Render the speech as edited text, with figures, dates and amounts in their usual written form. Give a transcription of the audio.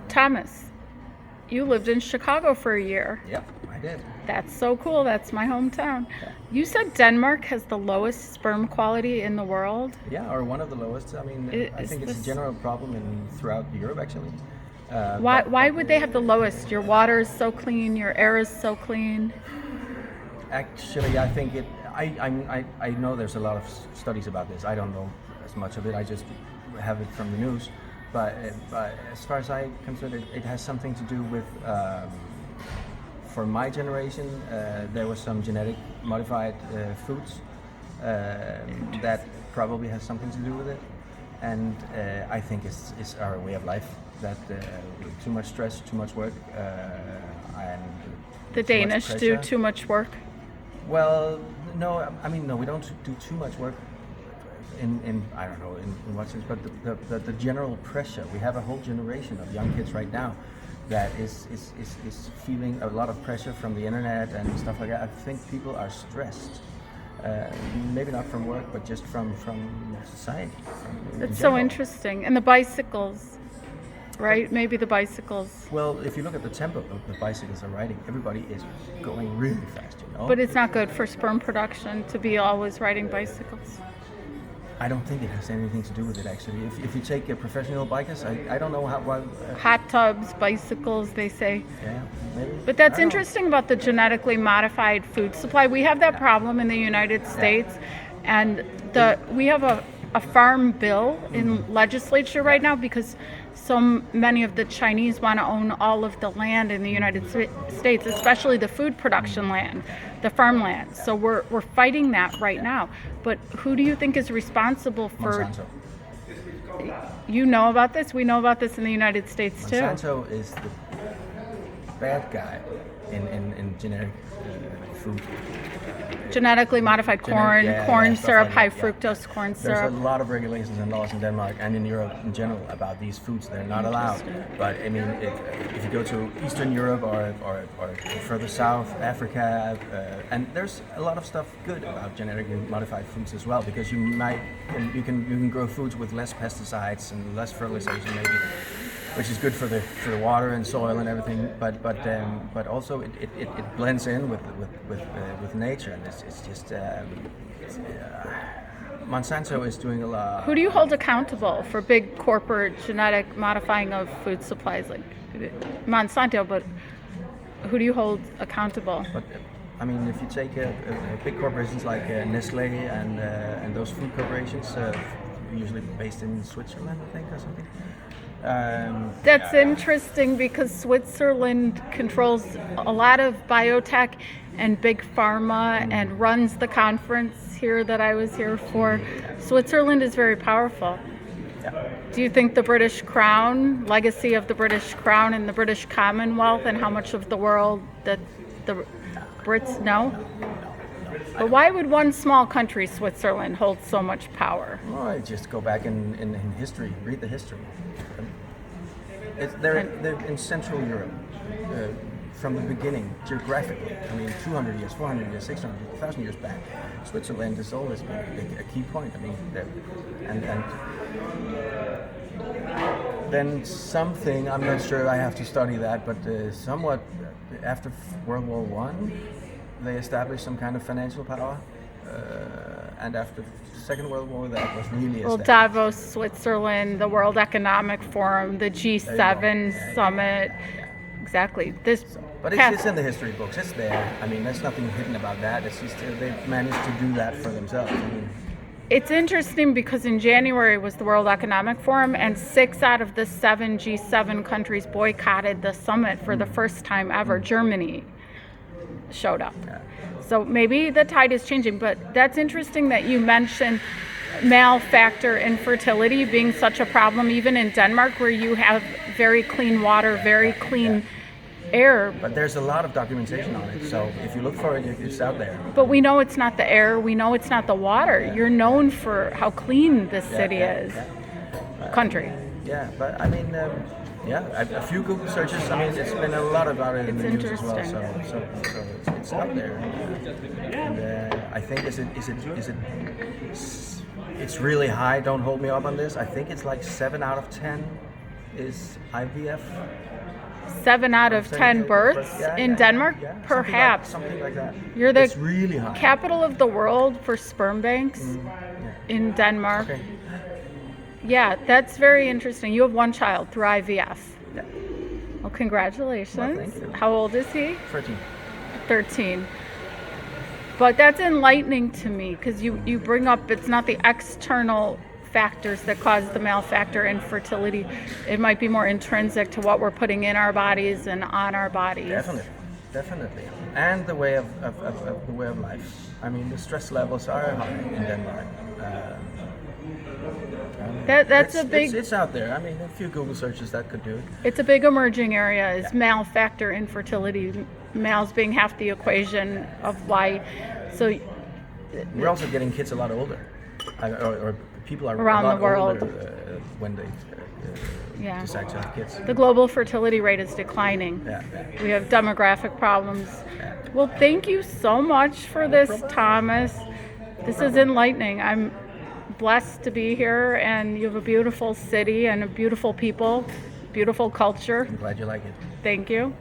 Thomas, you lived in Chicago for a year. Yep, I did. That's so cool. That's my hometown. Yeah. You said Denmark has the lowest sperm quality in the world. Yeah, or one of the lowest. I mean, I think it's a general problem throughout Europe, actually. Why would they have the lowest? Your water is so clean. Your air is so clean. Actually, I think I know there's a lot of studies about this. I don't know as much of it. I just have it from the news. But as far as I consider it has something to do with, for my generation, there was some genetic modified foods that probably has something to do with it. And I think it's our way of life, that too much stress, too much work, and the Danish do too much work. Well, no, I mean, no, we don't do too much work in I don't know in what sense, but the general pressure. We have a whole generation of young kids right now that is feeling a lot of pressure from the internet and stuff like that. I think people are stressed, maybe not from work, but just from society. That's so interesting. And the bicycles, right? Maybe the bicycles. Well, if you look at the tempo of the bicycles are riding, everybody is going really fast, you know. But it's not good for sperm production to be always riding bicycles. I don't think it has anything to do with it, actually. If you take professional bikers, I don't know how. Hot tubs, bicycles, they say. Yeah, maybe. But that's interesting about the genetically modified food supply. We have that problem in the United States, and we have a farm bill in legislature right now because so many of the Chinese want to own all of the land in the United States, especially the food production land, the farmland. So we're fighting that right now. But who do you think is responsible for? Monsanto. You know about this? We know about this in the United States too. Monsanto is the bad guy in genetic food. Genetically modified corn syrup, high fructose corn syrup. There's a lot of regulations and laws in Denmark and in Europe in general about these foods. They're not allowed. But I mean, if you go to Eastern Europe or further south, Africa, and there's a lot of stuff good about genetically modified foods as well, because you can grow foods with less pesticides and less fertilization maybe, which is good for the water and soil and everything, but also it blends in with nature, and it's just Monsanto is doing a lot. Who do you hold accountable for big corporate genetic modifying of food supplies like Monsanto? But who do you hold accountable? But I mean, if you take big corporations like Nestle and those food corporations, usually based in Switzerland, I think, or something. That's interesting because Switzerland controls a lot of biotech and big pharma and runs the conference here that I was here for. Switzerland is very powerful. Yeah. Do you think the British Crown, legacy of the British Crown and the British Commonwealth, and how much of the world that the Brits know? But why would one small country, Switzerland, hold so much power? Well, just go back in history, read the history. They're in Central Europe from the beginning, geographically. I mean, 200 years, 400 years, 600 years, 1,000 years back. Switzerland has always been a key point. I mean, and then something, I'm not sure, I have to study that, but somewhat after World War One, they established some kind of financial power, and after the Second World War, that was really established. Well, Davos, Switzerland, the World Economic Forum, the G7 summit. Exactly. But it's in the history books. It's there. I mean, there's nothing hidden about that. It's just they've managed to do that for themselves. I mean, it's interesting because in January was the World Economic Forum, and 6 out of the 7 G7 countries boycotted the summit for the first time ever. Germany showed up. Yeah. So maybe the tide is changing, but that's interesting that you mentioned male factor infertility being such a problem, even in Denmark, where you have very clean water, very clean air. But there's a lot of documentation on it, so if you look for it, it's out there. But we know it's not the air, we know it's not the water. Yeah. You're known for how clean this city is. Country. Yeah, but I mean, a few Google searches. I mean, it's been a lot about it in the news as well. So it's out there, and I think it's really high. Don't hold me up on this. I think it's like 7 out of 10 is IVF. 7 out of 10 births Yeah, in yeah, Denmark? yeah, Perhaps. something like that. You're the It's really high. capital of the world for sperm banks Yeah. in Denmark. Okay. Yeah, that's very interesting. You have one child through IVF. Yeah. Well, congratulations. Well, thank you. How old is he? 13. 13. But that's enlightening to me because you bring up it's not the external factors that cause the male factor infertility. It might be more intrinsic to what we're putting in our bodies and on our bodies. Definitely. And the way of the way of life. I mean, the stress levels are high in Denmark. That's a big. It's out there. I mean, a few Google searches that could do it. It's a big emerging area. Is male factor infertility, males being half the equation of why. So We're also getting kids a lot older, or people are Around a lot the world. older when they yeah, decide to have kids. the global fertility rate is declining. Yeah. We have demographic problems. Yeah. Well, thank you so much for this, Thomas. This is enlightening. I'm blessed to be here, and you have a beautiful city and a beautiful people, beautiful culture. I'm glad you like it. Thank you.